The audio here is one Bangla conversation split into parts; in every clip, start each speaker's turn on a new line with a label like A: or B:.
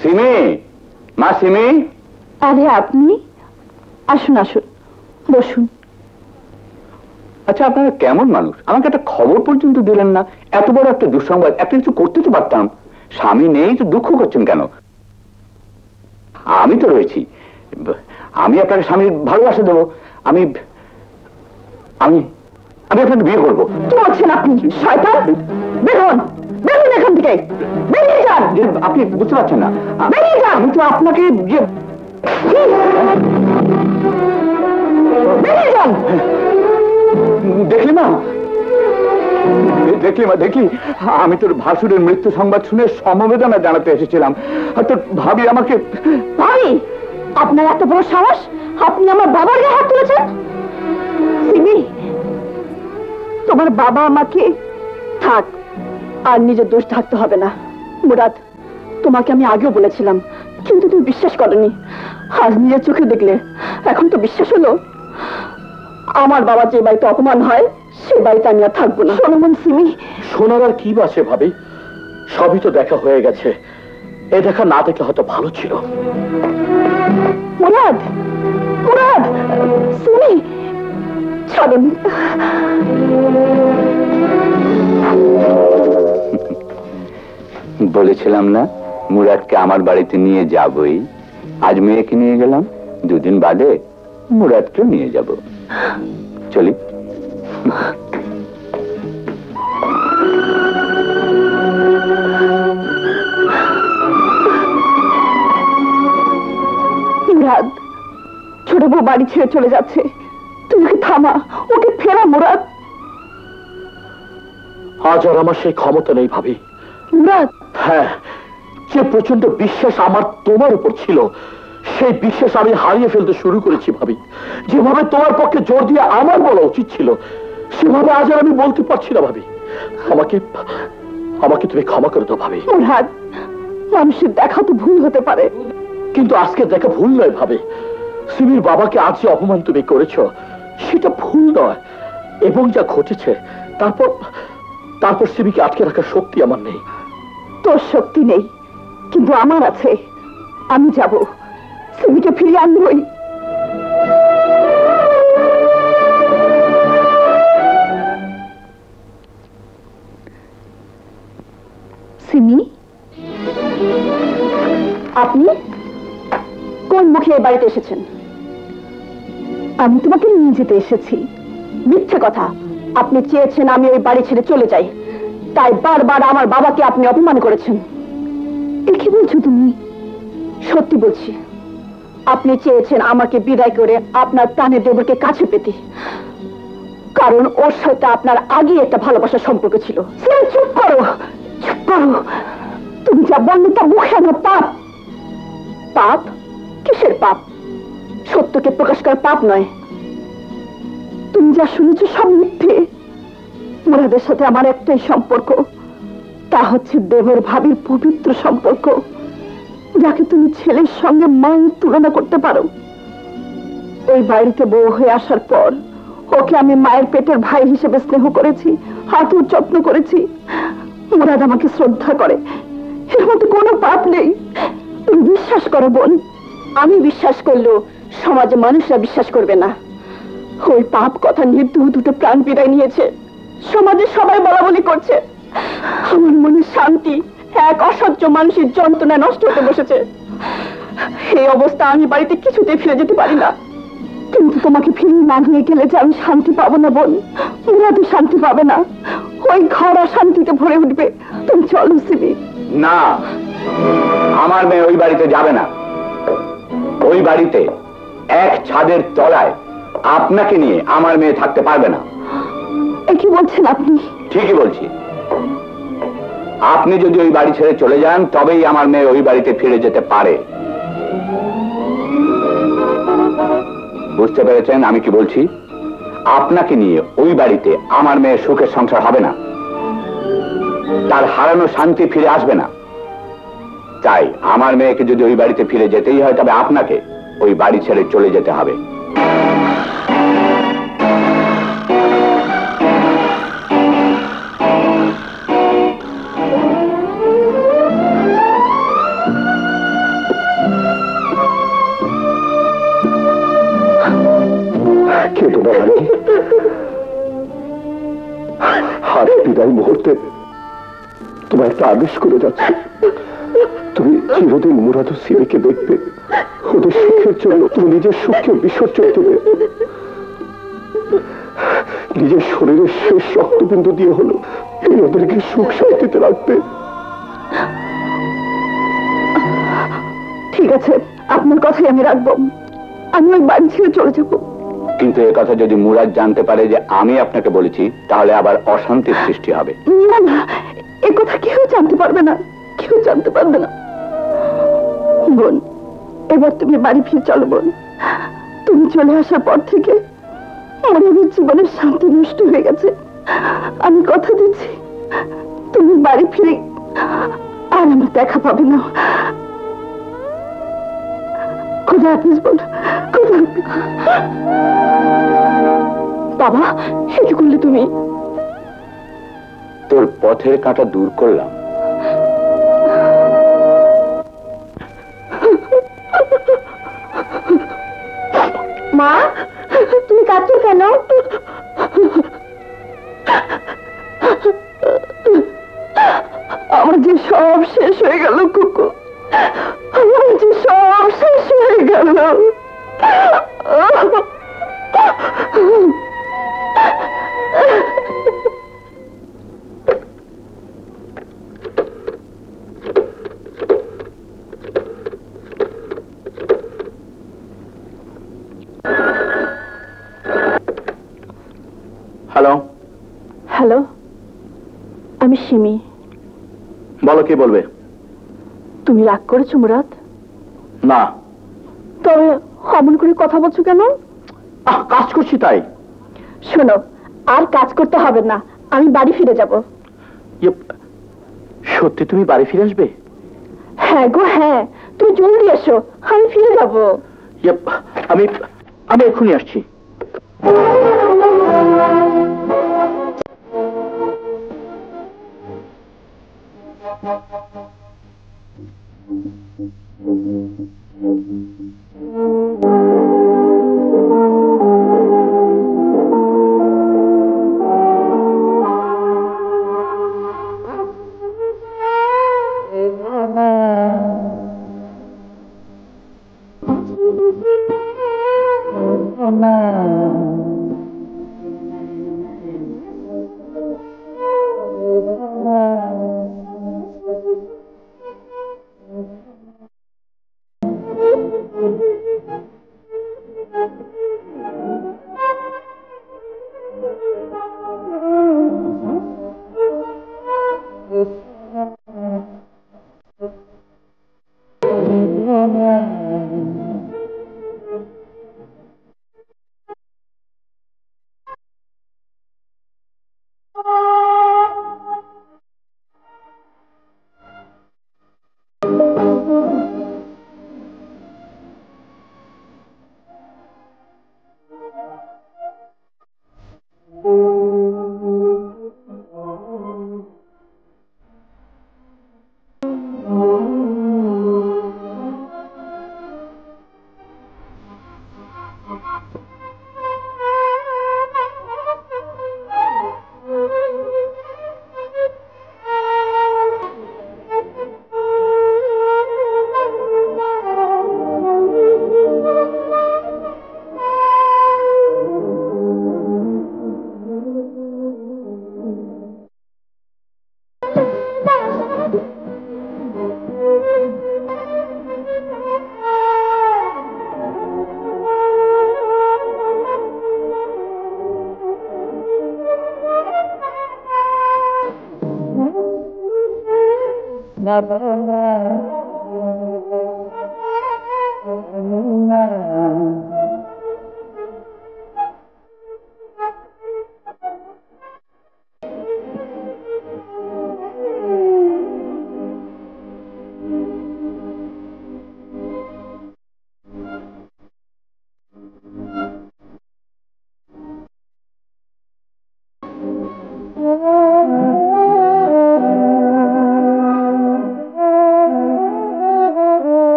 A: সিমি, মা সিমি।
B: আরে আপনি আসুন আসুন, বসুন।
A: আচ্ছা, আপনারা কেমন মানুষ? আমাকে একটা খবর পর্যন্ত দিলেন না। এত বড় একটা দুঃসংবাদ, একটা কিছু করতে তো পারতাম। স্বামী নেই তো দুঃখ করছেন কেন? আমি তো রয়েছি, আমি আপনাকে স্বামীর ভালোবাসা দেবো। আমি আমি আমি আপনাকে বিয়ে করবো।
B: কি বলছেন আপনি? শয়তান, বেরোন, বেরোন এখান থেকে, বেরিয়ে যান।
A: আপনি বুঝতে পারছেন না,
B: বেরিয়ে যান।
A: আমি তো আপনাকে
B: বেরিয়ে যান।
A: দেখলি মা, দেখলি আমি তোর ভাসুরের মৃত্যু সংবাদ শুনে সমবেদনা জানাতে এসেছিলাম, আর তোর ভাবি আমাকে।
B: ভাবি? আপনার এত বড় সাহস, আপনি আমার বাবার গায়ে হাত তুলেছেন? সিমি, তোমার বাবা আমাকে থাক, আর নিজের দোষ ঢাকতে হবে না। মুরাদ, তোমাকে আমি আগেও বলেছিলাম, কিন্তু তুমি বিশ্বাস করনি। আজ নিজের চোখে দেখলে, এখন তো বিশ্বাস হলো। আমার বাবা যে বাড়িতে অপমান হয়, সে বাড়িতে আমি আর থাকবো না। শোনো সিমি।
C: শোনার আর কি বাসে ভাবি, সবই তো দেখা হয়ে গেছে। এ দেখা না দেখলে হয়তো ভালো ছিল।
B: মুরাদ, মুরাদ, সিমি, ছাড়ুন।
A: বলেছিলাম না মুরাদকে আমার বাড়িতে নিয়ে যাবই। আজ মেয়েকে নিয়ে গেলাম, দুদিন বাদে মুরাদকেও নিয়ে যাব। চলি।
B: মুরাদ, ছোট বউ বাড়ি ছেড়ে চলে যাচ্ছে, তুই ওকে থামা, ওকে ফেরা। মুরাদ,
C: আজ আর আমার সেই ক্ষমতা নেই ভাবি।
B: মুরাদ,
C: হ্যাঁ, যে প্রচন্ড বিশ্বাস আমার তোমার উপর ছিল, সেই বিশ্বাস আমি হারিয়ে ফেলতে শুরু করেছি ভাবি। যেভাবে তোমার পক্ষে জোর দিয়ে আমার বলা উচিত ছিল, সেভাবে আজ আর আমি বলতে পারছি না ভাবি। আমাকে আমাকে তুমি ক্ষমা করে দাও ভাবি।
B: মুরাদ, মানুষের দেখা তো ভুল হতে পারে,
C: কিন্তু আজকে দেখা ভুল নয় ভাবি। সিমির বাবাকে আজ যে অপমান তুমি করেছো, সেটা ভুল নয়। এবং যা ঘটেছে, তারপর সিমিকে আটকে রাখার শক্তি আমার নেই।
B: তোর শক্তি নেই, কিন্তু আমার আছে। আমি যাব, সিমিকে ফিরিয়ে আনবই। সিমি, আপনি কোন মুখে এই বাড়িতে এসেছেন? আমি তোমাকে নিয়ে যেতে এসেছি। মিথ্যে কথা। আপনি চেয়েছেন আমি ওই বাড়ি ছেড়ে চলে যাই, তাই বারবার আমার বাবাকে আপনি অপমান করেছেন। এ কি বলছো তুমি? সত্যি বলছি। আপনি চেয়েছেন আমাকে বিদায় করে আপনার প্রাণের দেবরকে কাছে পেতে, কারণ ওর সাথে আপনার আগে একটা ভালোবাসার সম্পর্ক ছিল। চুপ করো, চুপ করো। তুমি যা বললে তা মুখে আনা পাপ। পাপ? কিসের পাপ? সত্যকে প্রকাশ করা পাপ নয়। তুমি যা শুনেছ সব মিথ্যে। মুরাদের সাথে আমার একটাই সম্পর্ক, তা হচ্ছে দেবর ভাবির পবিত্র সম্পর্ক, যাকে তুমি ছেলের সঙ্গে মায়ের তুলনা করতে পারো। ওই বাড়িতে বউ হয়ে আসার পর ওকে আমি মায়ের পেটের ভাই হিসেবে স্নেহ করেছি, আদর যত্ন করেছি। মুরাদ আমাকে শ্রদ্ধা করে, এর মধ্যে কোনো পাপ নেই। তুমি বিশ্বাস করো বোন, আমি বিশ্বাস করলেও সমাজে মানুষরা বিশ্বাস করবে না। ওই পাপ কথা নিয়ে দুটো প্রাণ বিদায় নিয়েছে, সমাজে সবাই বলা বলি করছে। আমার মনে শান্তি এক অসহ্য মানুষের যন্ত্রণা নষ্ট হতে বসেছে। এই অবস্থা আমি বাড়িতে কিছুতে ফিরে যেতে পারি না। কিন্তু তোমাকে ফিরিয়ে না নিয়ে গেলে যে আমি শান্তি পাবো না বোন, মুরাদও শান্তি পাবে না। ওই ঘর অশান্তিতে ভরে উঠবে। তুমি চলো সিমি।
A: না, আমার মেয়ে ওই বাড়িতে যাবে না। ওই বাড়িতে এক ছাদের তলায় আপনাকে নিয়ে আমার মেয়ে থাকতে পারবে না।
B: এ কি বলছেন আপনি?
A: ঠিকই বলছি। আপনি যদি ওই বাড়ি ছেড়ে চলে যান, তবেই আমার মেয়ে ওই বাড়িতে ফিরে যেতে পারে। বুঝতে পেরেছেন আমি কি বলছি? আপনাকে নিয়ে ওই বাড়িতে আমার মেয়ের সুখের সংসার হবে না, তার হারানো শান্তি ফিরে আসবে না। তাই আমার মেয়েকে যদি ওই বাড়িতে ফিরে যেতেই হয়, তবে আপনাকে ওই বাড়ি ছেড়ে চলে যেতে হবে।
C: তোমার একটা আদেশ করে যাচ্ছে, তুমি চিরদিন মুরাদ ও সিমিকে দেখবে, ওদের সুখের জন্য তুমি নিজের সুখকে বিসর্জন দেবে, নিজের শরীরের শেষ রক্তবিন্দু দিয়ে হলো তুমি ওদেরকে সুখ শান্তিতে রাখবে।
B: ঠিক আছে, আপনার কথাই আমি রাখবো। আমি ওই বাড়ি ছেড়ে চলে যাবো।
A: কিন্তু এ কথা যদি মুরাদ জানতে পারে যে আমি আপনাকে বলেছি, তাহলে আবার অশান্তির সৃষ্টি হবে।
B: না না, এ কথা কেউ জানতে পারবে না, কেউ জানতে পারবে না। বোন, এবার তুমি বাড়ি ফিরে চলো বোন। তুমি চলে আসার পর থেকে আমাদের জীবনের শান্তি নষ্ট হয়ে গেছে। আমি কথা দিচ্ছি, তুমি বাড়ি ফিরে আর আমার দেখা পাবে না। খোদা হাফেজ বোন, খোদা হাফেজ। বাবা, সেটা করলে তুমি?
A: তোর পথের কাঁটা দূর করলাম।
B: মা, তুমি কাঁদছো কেন? আমার যে সব শেষ হয়ে গেল কুকু, আমার যে সব শেষ হয়ে গেল।
C: হ্যালো।
B: হ্যালো, আমি সিমি।
C: বলো, কি বলবে?
B: তুমি রাগ করেছো মুরাদ?
C: না।
B: তবে অমন করে কথা বলছো কেন?
C: কাজ করছি তাই।
B: শোনো, আর কাজ করতে হবে না, আমি বাড়ি ফিরে যাব।
C: সত্যি তুমি বাড়ি ফিরে আসবে?
B: হ্যাঁ গো হ্যাঁ, তুমি জলদি এসো, আমি ফিরে যাব।
C: আমি আমি এক্ষুনি আসছি।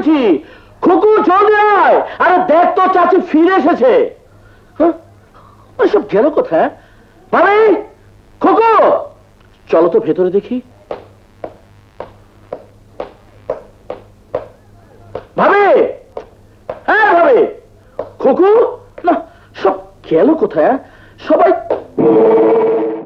C: এসেছি। খুকু জলদি আয়, আরে দেখ তো চাচি ফিরে এসেছে। হ্যাঁ, ওইসব গেল কোথায়? ভাবি, খুকু চলো তো ভেতরে দেখি। ভাবি, হ্যাঁ ভাবি, খুকু না, সব গেল কোথায়? সবাই